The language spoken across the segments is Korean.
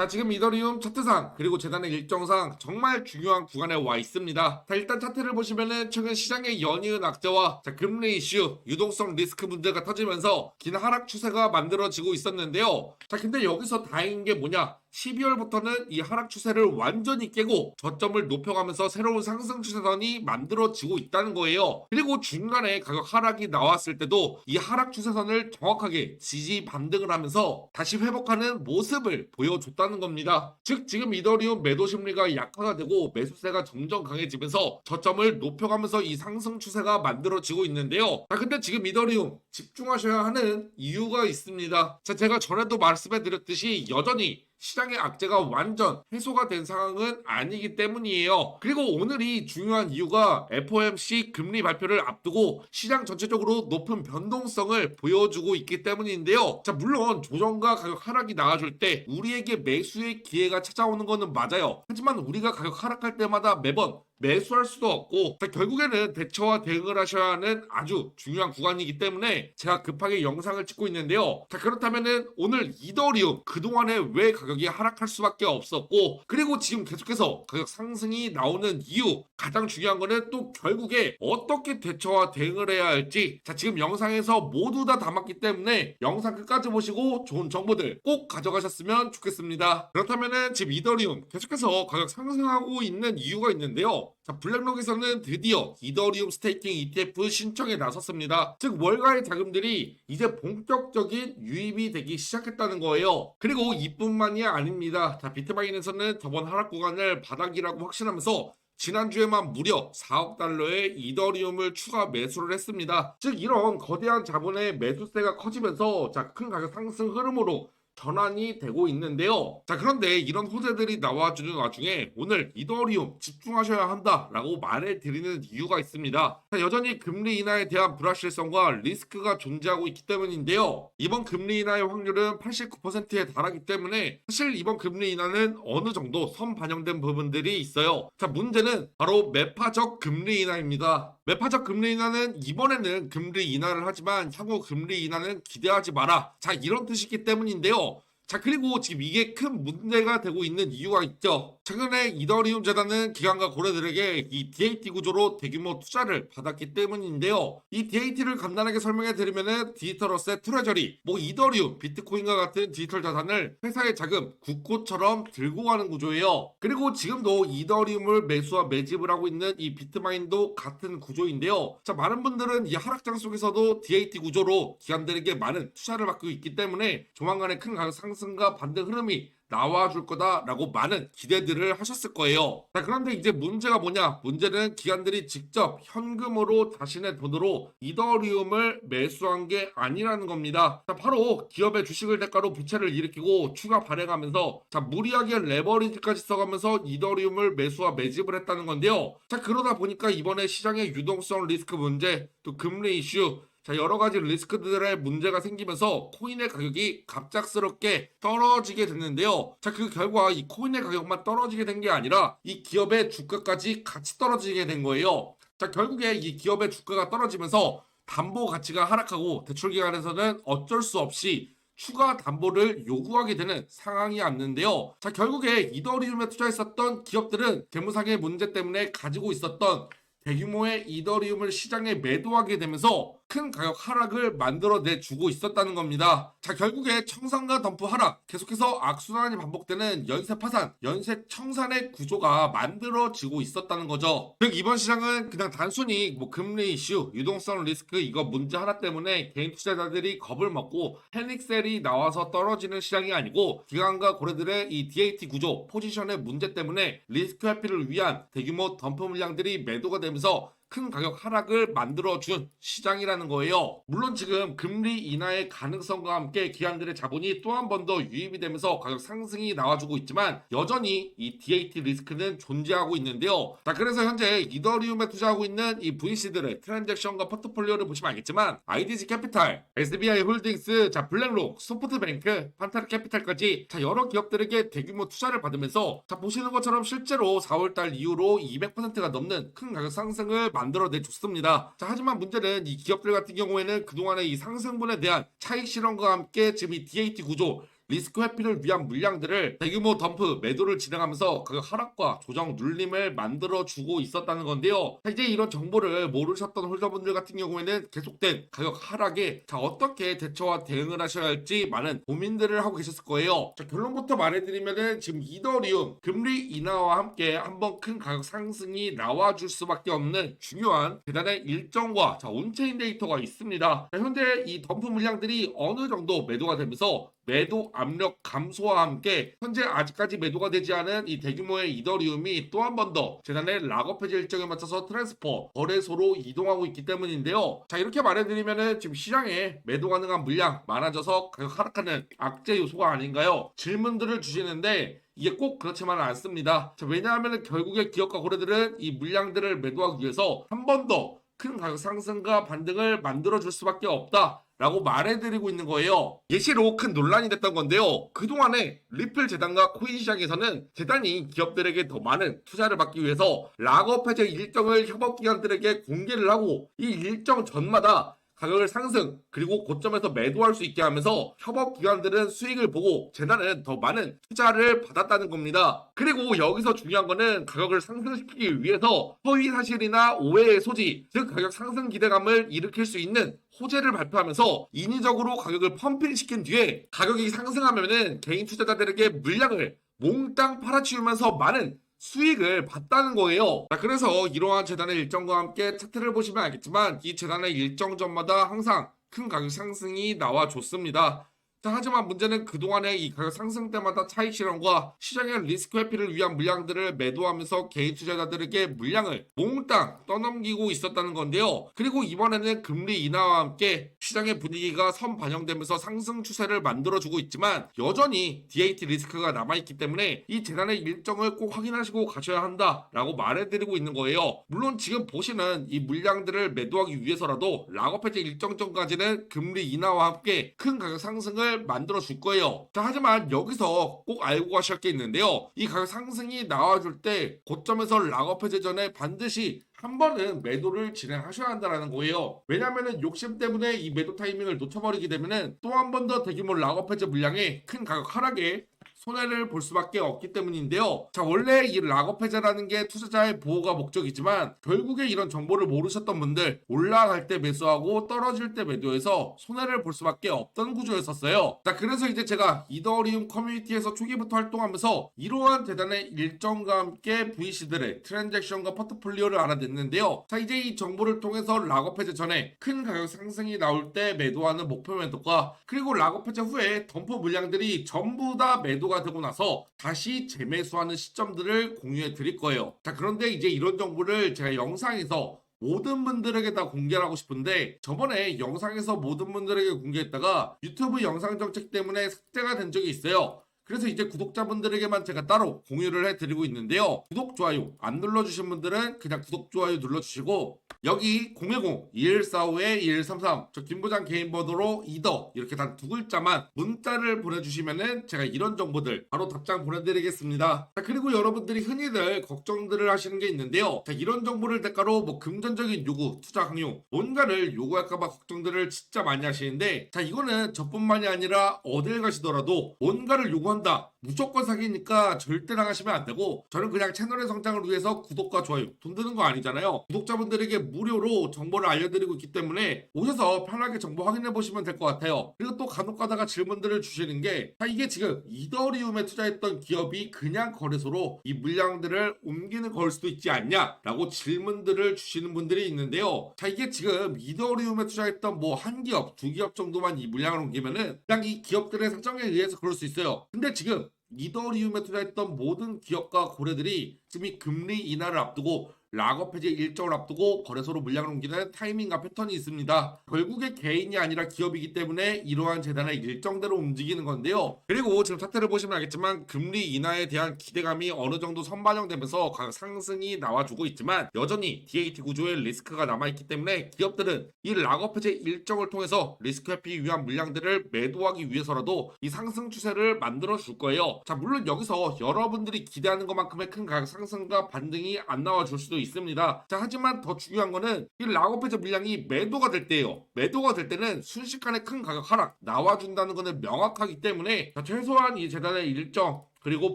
자, 지금 이더리움 차트상 그리고 재단의 일정상 정말 중요한 구간에 와 있습니다. 자, 일단 차트를 보시면은 최근 시장의 연이은 악재와 금리 이슈, 유동성 리스크 문제가 터지면서 긴 하락 추세가 만들어지고 있었는데요. 자, 근데 여기서 다행인 게 뭐냐? 12월부터는 이 하락 추세를 완전히 깨고 저점을 높여가면서 새로운 상승 추세선이 만들어지고 있다는 거예요. 그리고 중간에 가격 하락이 나왔을 때도 이 하락 추세선을 정확하게 지지 반등을 하면서 다시 회복하는 모습을 보여줬다는 겁니다. 즉 지금 이더리움 매도 심리가 약화가 되고 매수세가 점점 강해지면서 저점을 높여가면서 이 상승 추세가 만들어지고 있는데요. 자, 근데 지금 이더리움 집중하셔야 하는 이유가 있습니다. 자, 제가 전에도 말씀해 드렸듯이 여전히 시장의 악재가 완전 해소가 된 상황은 아니기 때문이에요. 그리고 오늘이 중요한 이유가 FOMC 금리 발표를 앞두고 시장 전체적으로 높은 변동성을 보여주고 있기 때문인데요. 자, 물론 조정과 가격 하락이 나와줄 때 우리에게 매수의 기회가 찾아오는 거는 맞아요. 하지만 우리가 가격 하락할 때마다 매번 매수할 수도 없고, 자, 결국에는 대처와 대응을 하셔야 하는 아주 중요한 구간이기 때문에 제가 급하게 영상을 찍고 있는데요. 자, 그렇다면은 오늘 이더리움 그동안에 왜 가격이 하락할 수밖에 없었고, 그리고 지금 계속해서 가격 상승이 나오는 이유, 가장 중요한 거는 또 결국에 어떻게 대처와 대응을 해야 할지, 자, 지금 영상에서 모두 다 담았기 때문에 영상 끝까지 보시고 좋은 정보들 꼭 가져가셨으면 좋겠습니다. 그렇다면은 지금 이더리움 계속해서 가격 상승하고 있는 이유가 있는데요. 자, 블랙록에서는 드디어 이더리움 스테이킹 ETF 신청에 나섰습니다. 즉 월가의 자금들이 이제 본격적인 유입이 되기 시작했다는 거예요. 그리고 이뿐만이 아닙니다. 자, 비트마인에서는 저번 하락 구간을 바닥이라고 확신하면서 지난주에만 무려 4억 달러의 이더리움을 추가 매수를 했습니다. 즉 이런 거대한 자본의 매수세가 커지면서 큰 가격 상승 흐름으로 전환이 되고 있는데요. 자, 그런데 이런 호재들이 나와주는 와중에 오늘 이더리움 집중하셔야 한다라고 말해드리는 이유가 있습니다. 자, 여전히 금리 인하에 대한 불확실성과 리스크가 존재하고 있기 때문인데요. 이번 금리 인하의 확률은 89%에 달하기 때문에 사실 이번 금리 인하는 어느 정도 선반영된 부분들이 있어요. 자, 문제는 바로 매파적 금리 인하입니다. 매파적 금리 인하는 이번에는 금리 인하를 하지만 향후 금리 인하는 기대하지 마라. 자, 이런 뜻이기 때문인데요. 자, 그리고 지금 이게 큰 문제가 되고 있는 이유가 있죠. 최근에 이더리움 재단은 기관과 고래들에게 이 DAT 구조로 대규모 투자를 받았기 때문인데요. 이 DAT를 간단하게 설명해 드리면은 디지털 어셋 트레저리, 이더리움, 비트코인과 같은 디지털 자산을 회사의 자금, 국고처럼 들고 가는 구조예요. 그리고 지금도 이더리움을 매수와 매집을 하고 있는 이 비트마인도 같은 구조인데요. 자, 많은 분들은 이 하락장 속에서도 DAT 구조로 기관들에게 많은 투자를 받고 있기 때문에 조만간에 큰 가격 상승과 반등 흐름이 나와줄 거다라고 많은 기대들을 하셨을 거예요. 자, 그런데 이제 문제가 뭐냐? 문제는 기관들이 직접 현금으로 자신의 돈으로 이더리움을 매수한 게 아니라는 겁니다. 자, 바로 기업의 주식을 대가로 부채를 일으키고 추가 발행하면서 무리하게 레버리지까지 써가면서 이더리움을 매수와 매집을 했다는 건데요. 자, 그러다 보니까 이번에 시장의 유동성 리스크 문제, 또 금리 이슈, 자, 여러 가지 리스크들의 문제가 생기면서 코인의 가격이 갑작스럽게 떨어지게 됐는데요. 자, 그 결과 이 코인의 가격만 떨어지게 된 게 아니라 이 기업의 주가까지 같이 떨어지게 된 거예요. 자, 결국에 이 기업의 주가가 떨어지면서 담보 가치가 하락하고 대출기관에서는 어쩔 수 없이 추가 담보를 요구하게 되는 상황이 왔는데요. 자, 결국에 이더리움에 투자했었던 기업들은 재무상의 문제 때문에 가지고 있었던 대규모의 이더리움을 시장에 매도하게 되면서 큰 가격 하락을 만들어내주고 있었다는 겁니다. 자, 결국에 청산과 덤프 하락, 계속해서 악순환이 반복되는 연쇄 파산, 연쇄 청산의 구조가 만들어지고 있었다는 거죠. 즉 이번 시장은 그냥 단순히 금리 이슈, 유동성 리스크 이거 문제 하나 때문에 개인 투자자들이 겁을 먹고 패닉셀이 나와서 떨어지는 시장이 아니고 기관과 고래들의 이 DAT 구조, 포지션의 문제 때문에 리스크 회피를 위한 대규모 덤프 물량들이 매도가 되면서 큰 가격 하락을 만들어준 시장이라는 거예요. 물론 지금 금리 인하의 가능성과 함께 기관들의 자본이 또 한 번 더 유입이 되면서 가격 상승이 나와주고 있지만 여전히 이 DAT 리스크는 존재하고 있는데요. 자, 그래서 현재 이더리움에 투자하고 있는 이 VC들의 트랜잭션과 포트폴리오를 보시면 알겠지만 IDG 캐피탈, SBI 홀딩스, 자, 블랙록, 소프트뱅크, 판타르 캐피탈까지 여러 기업들에게 대규모 투자를 받으면서 보시는 것처럼 실제로 4월달 이후로 200%가 넘는 큰 가격 상승을 만들어내줬습니다. 자, 하지만 문제는 이 기업들 같은 경우에는 그동안의 이 상승분에 대한 차익 실현과 함께 지금 이 DAT 구조 리스크 회피를 위한 물량들을 대규모 덤프 매도를 진행하면서 가격 하락과 조정 눌림을 만들어주고 있었다는 건데요. 자, 이제 이런 정보를 모르셨던 홀더분들 같은 경우에는 계속된 가격 하락에 어떻게 대처와 대응을 하셔야 할지 많은 고민들을 하고 계셨을 거예요. 자, 결론부터 말해드리면은 지금 이더리움 금리 인하와 함께 한번 큰 가격 상승이 나와줄 수밖에 없는 중요한 계단의 일정과 온체인 데이터가 있습니다. 자, 현재 이 덤프 물량들이 어느 정도 매도가 되면서 매도 압력 감소와 함께 현재 아직까지 매도가 되지 않은 이 대규모의 이더리움이 또 한 번 더 재단의 락업 해제 일정에 맞춰서 트랜스퍼 거래소로 이동하고 있기 때문인데요. 자, 이렇게 말해드리면은 지금 시장에 매도 가능한 물량 많아져서 가격 하락하는 악재 요소가 아닌가요? 질문들을 주시는데 이게 꼭 그렇지만은 않습니다. 자, 왜냐하면 결국에 기업과 거래들은 이 물량들을 매도하기 위해서 한 번 더 큰 가격 상승과 반등을 만들어줄 수밖에 없다 라고 말해드리고 있는 거예요. 예시로 큰 논란이 됐던 건데요. 그동안에 리플 재단과 코인 시장에서는 재단이 기업들에게 더 많은 투자를 받기 위해서 락업 해제 일정을 협업기관들에게 공개를 하고 이 일정 전마다 가격을 상승 그리고 고점에서 매도할 수 있게 하면서 협업기관들은 수익을 보고 재단은 더 많은 투자를 받았다는 겁니다. 그리고 여기서 중요한 거는 가격을 상승시키기 위해서 허위 사실이나 오해의 소지, 즉 가격 상승 기대감을 일으킬 수 있는 호재를 발표하면서 인위적으로 가격을 펌핑시킨 뒤에 가격이 상승하면은 개인 투자자들에게 물량을 몽땅 팔아치우면서 많은 수익을 봤다는 거예요. 자, 그래서 이러한 재단의 일정과 함께 차트를 보시면 알겠지만 이 재단의 일정 전마다 항상 큰 가격 상승이 나와줬습니다. 자, 하지만 문제는 그동안의 이 가격 상승 때마다 차익 실현과 시장의 리스크 회피를 위한 물량들을 매도하면서 개인 투자자들에게 물량을 몽땅 떠넘기고 있었다는 건데요. 그리고 이번에는 금리 인하와 함께 시장의 분위기가 선반영되면서 상승 추세를 만들어주고 있지만 여전히 DAT 리스크가 남아있기 때문에 이 재단의 일정을 꼭 확인하시고 가셔야 한다라고 말해드리고 있는 거예요. 물론 지금 보시는 이 물량들을 매도하기 위해서라도 락업 해제 일정 전까지는 금리 인하와 함께 큰 가격 상승을 만들어 줄 거예요. 자, 하지만 여기서 꼭 알고 가셔야 할 게 있는데요. 이 가격 상승이 나와줄 때 고점에서 락업 해제 전에 반드시 한 번은 매도를 진행하셔야 한다는 거예요. 왜냐하면 욕심 때문에 이 매도 타이밍을 놓쳐버리게 되면 또 한 번 더 대규모 락업 해제 물량의 큰 가격 하락에 손해를 볼 수밖에 없기 때문인데요. 자, 원래 이 락업 해제라는 게 투자자의 보호가 목적이지만 결국에 이런 정보를 모르셨던 분들 올라갈 때 매수하고 떨어질 때 매도해서 손해를 볼 수밖에 없던 구조였었어요. 자, 그래서 이제 제가 이더리움 커뮤니티에서 초기부터 활동하면서 이러한 재단의 일정과 함께 VC들의 트랜잭션과 포트폴리오를 알아냈는데요. 자, 이제 이 정보를 통해서 락업 해제 전에 큰 가격 상승이 나올 때 매도하는 목표 매도가 그리고 락업 해제 후에 덤프 물량들이 전부 다 매도가 되고 나서 다시 재매수하는 시점들을 공유해 드릴 거예요. 자, 그런데 이제 이런 정보를 제가 영상에서 모든 분들에게 다 공개를 하고 싶은데 저번에 영상에서 모든 분들에게 공개했다가 유튜브 영상 정책 때문에 삭제가 된 적이 있어요. 그래서 이제 구독자분들에게만 제가 따로 공유를 해드리고 있는데요. 구독, 좋아요 안 눌러주신 분들은 그냥 구독, 좋아요 눌러주시고 여기 010-2145-2133 저 김부장 개인 번호로 이더 이렇게 단 두 글자만 문자를 보내주시면은 제가 이런 정보들 바로 답장 보내드리겠습니다. 자, 그리고 여러분들이 흔히들 걱정들을 하시는 게 있는데요. 자, 이런 정보를 대가로 뭐 금전적인 요구, 투자 강요 뭔가를 요구할까봐 걱정들을 진짜 많이 하시는데 자, 이거는 저뿐만이 아니라 어딜 가시더라도 뭔가를 요구한다 무조건 사기니까 절대 나가시면 안 되고 저는 그냥 채널의 성장을 위해서 구독과 좋아요 돈 드는 거 아니잖아요. 구독자분들에게 무료로 정보를 알려드리고 있기 때문에 오셔서 편하게 정보 확인해 보시면 될 것 같아요. 그리고 또 간혹 가다가 질문들을 주시는 게 이게 지금 이더리움에 투자했던 기업이 그냥 거래소로 이 물량들을 옮기는 걸 수도 있지 않냐 라고 질문들을 주시는 분들이 있는데요. 자, 이게 지금 이더리움에 투자했던 뭐 한 기업 두 기업 정도만 이 물량을 옮기면은 그냥 이 기업들의 사정에 의해서 그럴 수 있어요. 근데 지금 이더리움에 투자했던 모든 기업과 고래들이 지금 이 금리 인하를 앞두고 락업 해제 일정을 앞두고 거래소로 물량을 옮기는 타이밍과 패턴이 있습니다. 결국에 개인이 아니라 기업이기 때문에 이러한 재단의 일정대로 움직이는 건데요. 그리고 지금 차트를 보시면 알겠지만 금리 인하에 대한 기대감이 어느 정도 선반영되면서 가격 상승이 나와주고 있지만 여전히 DAT 구조에 리스크가 남아있기 때문에 기업들은 이 락업 해제 일정을 통해서 리스크 회피 위한 물량들을 매도하기 위해서라도 이 상승 추세를 만들어 줄 거예요. 자, 물론 여기서 여러분들이 기대하는 것만큼의 큰 가격 상승과 반등이 안 나와줄 수도 있습니다. 자, 하지만 더 중요한 거는 이 락업해저 물량이 매도가 될 때예요. 매도가 될 때는 순식간에 큰 가격 하락 나와준다는 거는 명확하기 때문에 자, 최소한 이 재단의 일정 그리고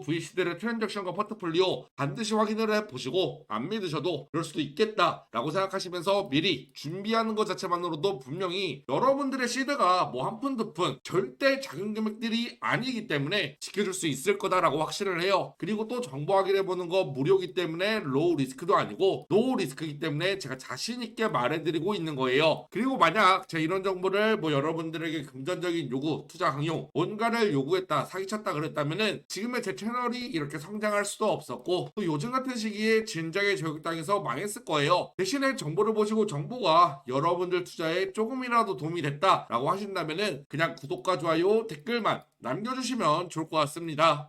VC들의 트랜잭션과 포트폴리오 반드시 확인을 해보시고 안 믿으셔도 그럴 수도 있겠다라고 생각하시면서 미리 준비하는 것 자체만으로도 분명히 여러분들의 시드가 뭐 한 푼 두 푼 절대 작은 금액들이 아니기 때문에 지켜줄 수 있을 거다라고 확신을 해요. 그리고 또 정보 확인해보는 거 무료이기 때문에 로우 리스크도 아니고 노우 리스크이기 때문에 제가 자신 있게 말해드리고 있는 거예요. 그리고 만약 제가 이런 정보를 뭐 여러분들에게 금전적인 요구, 투자 강요 뭔가를 요구했다, 사기쳤다 그랬다면은 지금 제 채널이 이렇게 성장할 수도 없었고 또 요즘 같은 시기에 진작에 저격당해서 망했을 거예요. 대신에 정보를 보시고 정보가 여러분들 투자에 조금이라도 도움이 됐다라고 하신다면은 그냥 구독과 좋아요, 댓글만 남겨주시면 좋을 것 같습니다.